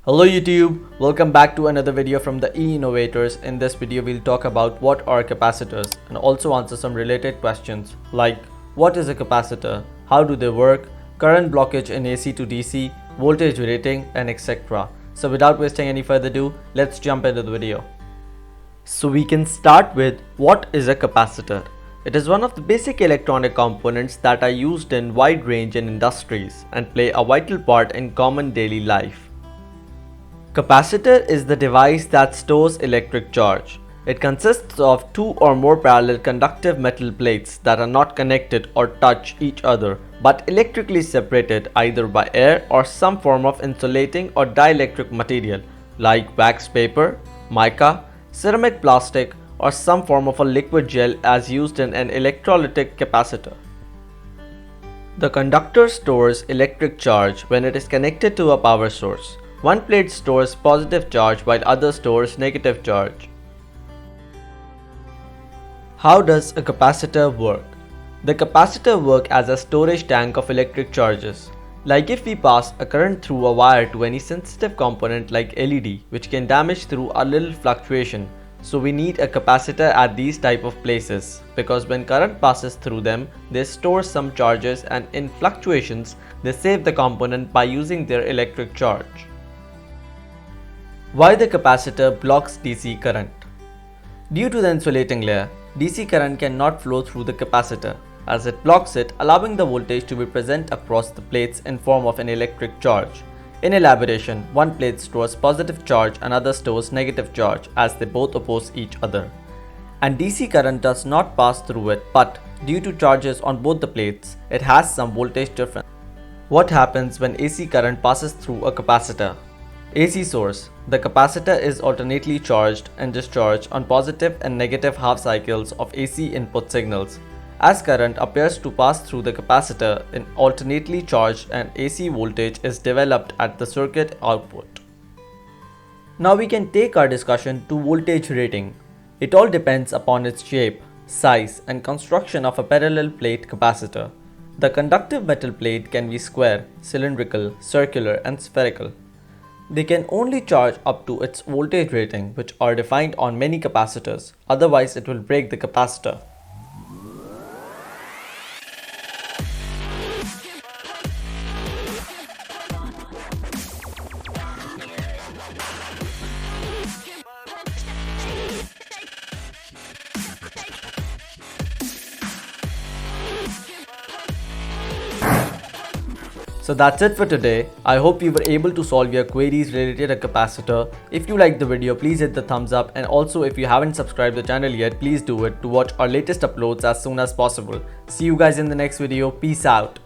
Hello YouTube, welcome back to another video from the E-Innovators. In this video we'll talk about what are capacitors and also answer some related questions like what is a capacitor, how do they work, current blockage in AC to DC, voltage rating and etc. So without wasting any further ado, let's jump into the video. So we can start with what is a capacitor. It is one of the basic electronic components that are used in wide range in industries and play a vital part in common daily life. Capacitor is the device that stores electric charge. It consists of two or more parallel conductive metal plates that are not connected or touch each other but electrically separated either by air or some form of insulating or dielectric material like wax paper, mica, ceramic plastic, or some form of a liquid gel as used in an electrolytic capacitor. The conductor stores electric charge when it is connected to a power source. One plate stores positive charge while other stores negative charge. How does a capacitor work? The capacitor works as a storage tank of electric charges. Like if we pass a current through a wire to any sensitive component like LED, which can damage through a little fluctuation. So we need a capacitor at these type of places because when current passes through them, they store some charges and in fluctuations, they save the component by using their electric charge. Why the capacitor blocks DC current? Due to the insulating layer, DC current cannot flow through the capacitor as it blocks it, allowing the voltage to be present across the plates in form of an electric charge. In elaboration, one plate stores positive charge and other stores negative charge as they both oppose each other. And DC current does not pass through it, but due to charges on both the plates, it has some voltage difference. What happens when AC current passes through a capacitor? AC source. The capacitor is alternately charged and discharged on positive and negative half cycles of AC input signals. As current appears to pass through the capacitor, an alternately charged and AC voltage is developed at the circuit output. Now we can take our discussion to voltage rating. It all depends upon its shape, size and construction of a parallel plate capacitor. The conductive metal plate can be square, cylindrical, circular and spherical. They can only charge up to its voltage rating, which are defined on many capacitors, otherwise it will break the capacitor. So that's it for today. I hope you were able to solve your queries related to capacitor. If you liked the video, please hit the thumbs up, and also if you haven't subscribed the channel yet, please do it to watch our latest uploads as soon as possible. See you guys in the next video. Peace out.